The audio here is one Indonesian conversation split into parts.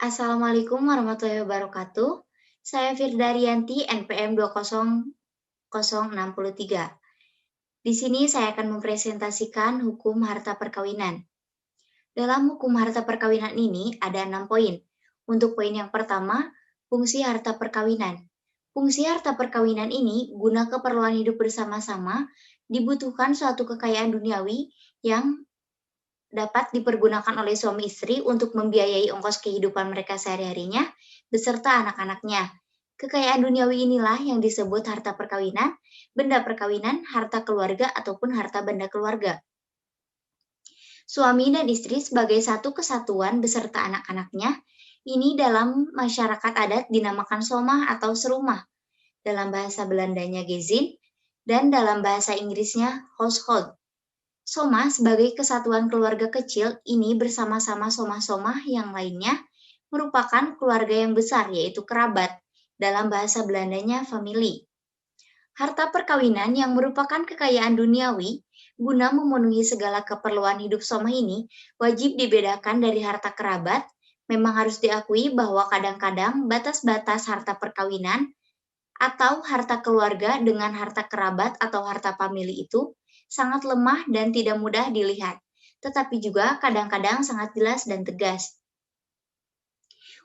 Assalamualaikum warahmatullahi wabarakatuh. Saya Firdarianti, NPM 20063. Di sini saya akan mempresentasikan hukum harta perkawinan. Dalam hukum harta perkawinan ini ada 6 poin. Untuk poin yang pertama, fungsi harta perkawinan. Fungsi harta perkawinan ini guna keperluan hidup bersama-sama dibutuhkan suatu kekayaan duniawi yang dapat dipergunakan oleh suami istri untuk membiayai ongkos kehidupan mereka sehari-harinya beserta anak-anaknya. Kekayaan duniawi inilah yang disebut harta perkawinan, benda perkawinan, harta keluarga, ataupun harta benda keluarga. Suami dan istri sebagai satu kesatuan beserta anak-anaknya, ini dalam masyarakat adat dinamakan somah atau serumah. Dalam bahasa Belandanya gezin, dan dalam bahasa Inggrisnya household. Soma sebagai kesatuan keluarga kecil ini bersama-sama somah-somah yang lainnya merupakan keluarga yang besar yaitu kerabat. Dalam bahasa Belandanya family. Harta perkawinan yang merupakan kekayaan duniawi guna memenuhi segala keperluan hidup somah ini wajib dibedakan dari harta kerabat. Memang harus diakui bahwa kadang-kadang batas-batas harta perkawinan atau harta keluarga dengan harta kerabat atau harta famili itu sangat lemah dan tidak mudah dilihat, tetapi juga kadang-kadang sangat jelas dan tegas.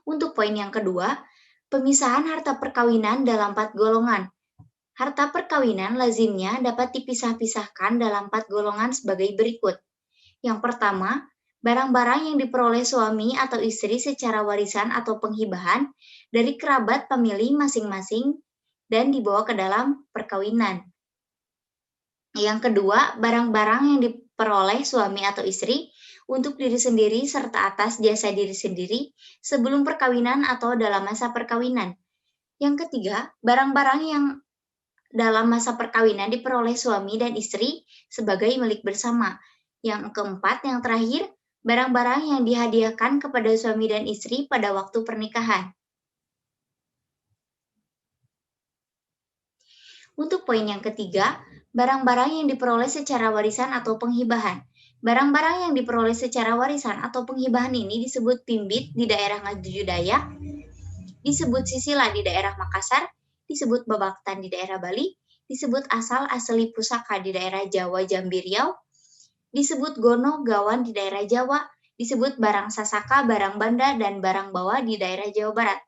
Untuk poin yang kedua, pemisahan harta perkawinan dalam 4 golongan. Harta perkawinan lazimnya dapat dipisah-pisahkan dalam 4 golongan sebagai berikut. Yang pertama, barang-barang yang diperoleh suami atau istri secara warisan atau penghibahan dari kerabat pemilih masing-masing dan dibawa ke dalam perkawinan. Yang kedua, barang-barang yang diperoleh suami atau istri untuk diri sendiri serta atas jasa diri sendiri sebelum perkawinan atau dalam masa perkawinan. Yang ketiga, barang-barang yang dalam masa perkawinan diperoleh suami dan istri sebagai milik bersama. Yang keempat, yang terakhir, barang-barang yang dihadiahkan kepada suami dan istri pada waktu pernikahan. Untuk poin yang ketiga, barang-barang yang diperoleh secara warisan atau penghibahan. Barang-barang yang diperoleh secara warisan atau penghibahan ini disebut pimbit di daerah Ngaju Dayak, disebut sisila di daerah Makassar, disebut babaktan di daerah Bali, disebut asal asli pusaka di daerah Jawa Jambi Riau, disebut gono gawan di daerah Jawa, disebut barang sasaka, barang banda, dan barang bawa di daerah Jawa Barat.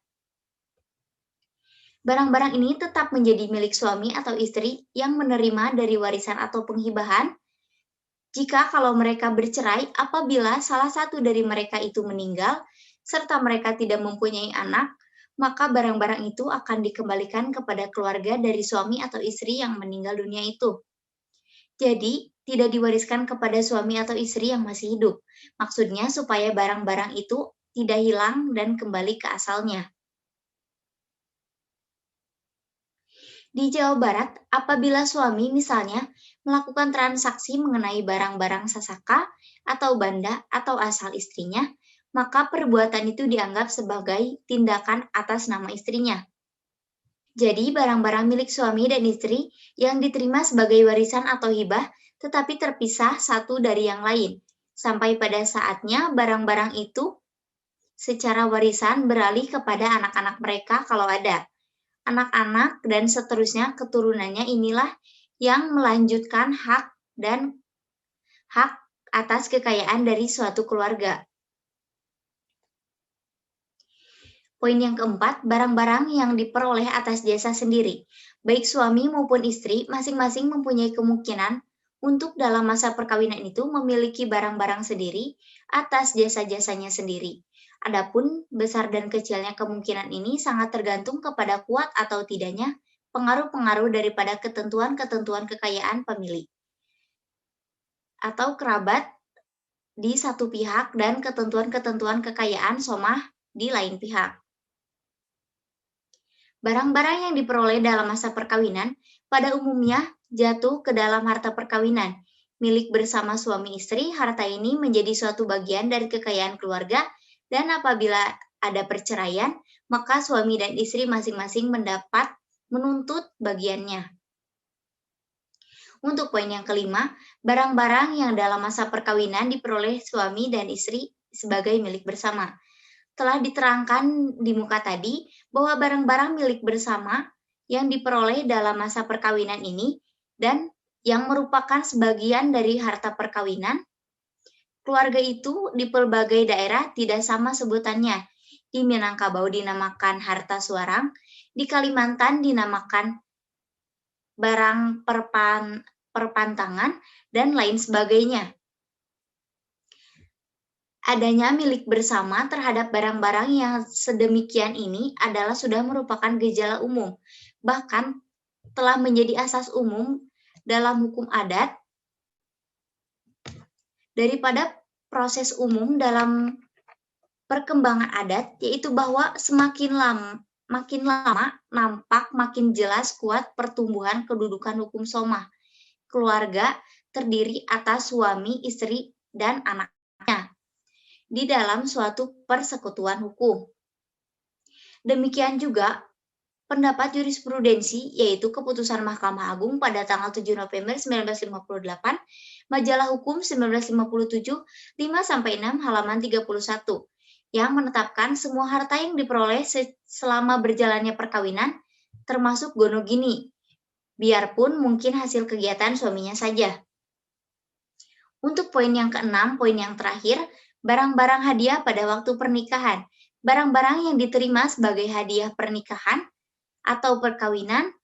Barang-barang ini tetap menjadi milik suami atau istri yang menerima dari warisan atau penghibahan jika kalau mereka bercerai apabila salah satu dari mereka itu meninggal serta mereka tidak mempunyai anak, maka barang-barang itu akan dikembalikan kepada keluarga dari suami atau istri yang meninggal dunia itu. Jadi, tidak diwariskan kepada suami atau istri yang masih hidup. Maksudnya supaya barang-barang itu tidak hilang dan kembali ke asalnya. Di Jawa Barat, apabila suami misalnya melakukan transaksi mengenai barang-barang sasaka atau banda atau asal istrinya, maka perbuatan itu dianggap sebagai tindakan atas nama istrinya. Jadi, barang-barang milik suami dan istri yang diterima sebagai warisan atau hibah tetapi terpisah satu dari yang lain, sampai pada saatnya barang-barang itu secara warisan beralih kepada anak-anak mereka kalau ada. Anak-anak dan seterusnya keturunannya inilah yang melanjutkan hak atas kekayaan dari suatu keluarga. Poin yang keempat, barang-barang yang diperoleh atas jasa sendiri. Baik suami maupun istri masing-masing mempunyai kemungkinan untuk dalam masa perkawinan itu memiliki barang-barang sendiri atas jasa-jasanya sendiri. Adapun besar dan kecilnya kemungkinan ini sangat tergantung kepada kuat atau tidaknya pengaruh-pengaruh daripada ketentuan-ketentuan kekayaan pemilik atau kerabat di satu pihak dan ketentuan-ketentuan kekayaan somah di lain pihak. Barang-barang yang diperoleh dalam masa perkawinan pada umumnya jatuh ke dalam harta perkawinan. Milik bersama suami istri, harta ini menjadi suatu bagian dari kekayaan keluarga dan apabila ada perceraian, maka suami dan istri masing-masing mendapat menuntut bagiannya. Untuk poin yang kelima, barang-barang yang dalam masa perkawinan diperoleh suami dan istri sebagai milik bersama. Telah diterangkan di muka tadi bahwa barang-barang milik bersama yang diperoleh dalam masa perkawinan ini dan yang merupakan sebagian dari harta perkawinan, keluarga itu di berbagai daerah tidak sama sebutannya. Di Minangkabau dinamakan harta suarang, di Kalimantan dinamakan barang perpantangan, dan lain sebagainya. Adanya milik bersama terhadap barang-barang yang sedemikian ini adalah sudah merupakan gejala umum, bahkan telah menjadi asas umum dalam hukum adat daripada proses umum dalam perkembangan adat, yaitu bahwa makin lama nampak makin jelas kuat pertumbuhan kedudukan hukum soma. Keluarga terdiri atas suami, istri, dan anaknya di dalam suatu persekutuan hukum. Demikian juga pendapat jurisprudensi, yaitu keputusan Mahkamah Agung pada tanggal 7 November 1958, Majalah Hukum 1957, 5-6 halaman 31, yang menetapkan semua harta yang diperoleh selama berjalannya perkawinan, termasuk gonogini, biarpun mungkin hasil kegiatan suaminya saja. Untuk poin yang keenam, poin yang terakhir, barang-barang hadiah pada waktu pernikahan. Barang-barang yang diterima sebagai hadiah pernikahan atau perkawinan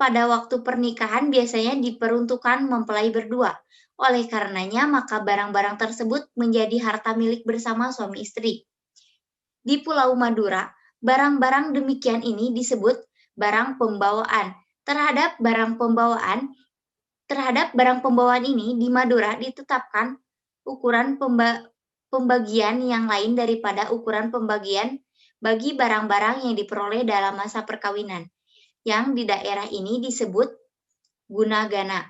pada waktu pernikahan biasanya diperuntukkan mempelai berdua. Oleh karenanya, maka barang-barang tersebut menjadi harta milik bersama suami istri. Di Pulau Madura, barang-barang demikian ini disebut barang pembawaan. Terhadap barang pembawaan ini di Madura ditetapkan ukuran pembagian yang lain daripada ukuran pembagian bagi barang-barang yang diperoleh dalam masa perkawinan, yang di daerah ini disebut gunagana.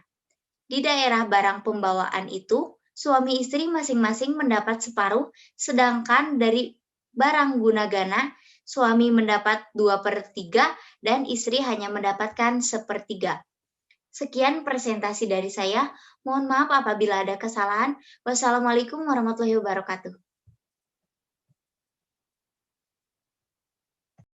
Di daerah barang pembawaan itu, suami istri masing-masing mendapat separuh, sedangkan dari barang gunagana, suami mendapat 2/3 dan istri hanya mendapatkan 1/3. Sekian presentasi dari saya. Mohon maaf apabila ada kesalahan. Wassalamualaikum warahmatullahi wabarakatuh.